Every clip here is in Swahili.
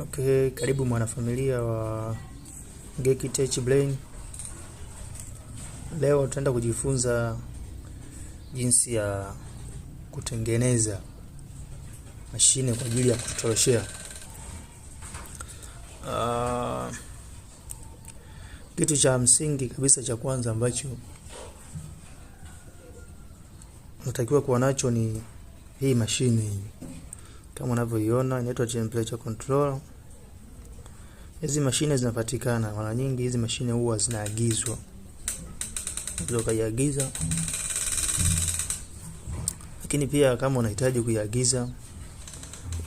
Okay, karibu mwanafamilia wa Geki Tech Brain. Leo tutaenda kujifunza jinsi ya kutengeneza mashine kwa ajili ya kutoroshea. Kitu cha msingi kabisa cha kwanza ambacho unatakiwa kuwa nacho ni hii mashine hii. Kama unavyoiona inaitwa temperature control. Hizi mashine zinapatikana mara nyingi, hizi mashine huwa zinaagizwa. Unaweza kuiagiza. Lakini pia kama unahitaji kuiagiza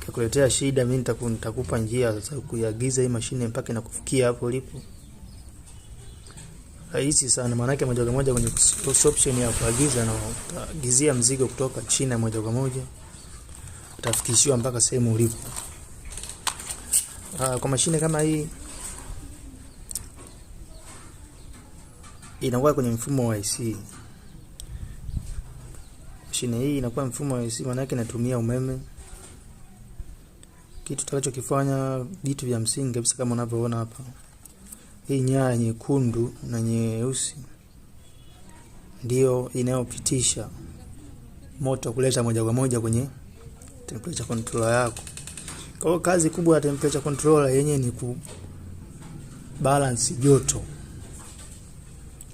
ikakuletea shida, mimi nitakupa njia za kuiagiza hii mashine mpaka inakufikia hapo ulipo. Rahisi sana, maana yake moja kwa moja kwenye option ya kuagiza na utaagizia mzigo kutoka China moja kwa moja utafikishiwa mpaka sehemu ulipo. Kwa mashine kama hii inakuwa kwenye mfumo wa IC. Mashine hii inakuwa mfumo wa IC, maana yake inatumia umeme. Kitu tutakachokifanya, vitu vya msingi kabisa kama unavyoona hapa. Hii nyaya nyekundu na nyeusi ndio inayopitisha moto kuleta moja kwa moja kwenye temperature controller yako. Kwa hiyo kazi kubwa ya temperature controller yenyewe ni ku balance joto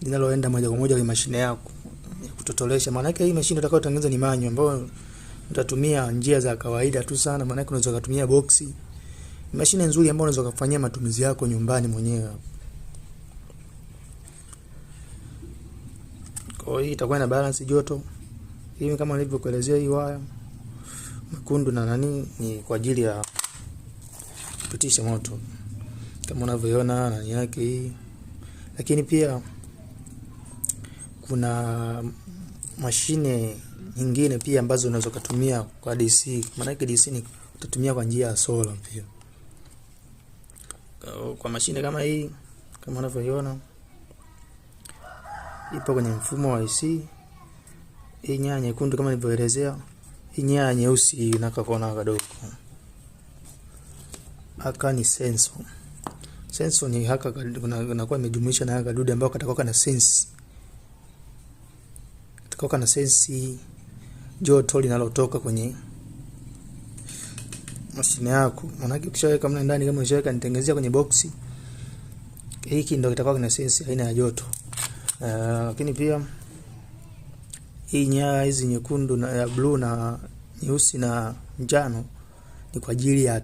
linaloenda moja kwa moja kwenye mashine yako, kutotolesha. Maana yake hii mashine utakayotengeneza ni manual ambayo utatumia njia za kawaida tu sana. Maana yake unaweza kutumia boxi. Mashine nzuri ambayo unaweza kufanyia matumizi yako nyumbani mwenyewe. Kwa hiyo itakuwa na balance joto. Hii kama nilivyokuelezea, hii waya mekundu na ni kwa ajili ya kupitisha moto kama unavyoona ndani yake hii. Lakini pia kuna mashine nyingine pia ambazo unaweza kutumia kwa DC. Maana yake DC ni utatumia kwa njia ya solar pia. Kwa mashine kama hii, kama unavyoiona ipo kwenye mfumo wa IC. Hii nyaya nyekundu kama nilivyoelezea, hii nyaya nyeusi hii unakaona kadogo. Haka ni sensor. Sensor ni haka kunakuwa imejumuisha na haka dude ambao katakuwa na sense. Katakuwa na sense joto linalotoka kwenye mashine yako. Maana yake ukishaweka mna ndani, kama unashaweka nitengenezea kwenye boxi, hiki ndio kitakuwa na sense aina ya joto. Lakini pia hii nyaya hizi nyekundu na ya blue na nyeusi na njano ni kwa ajili ya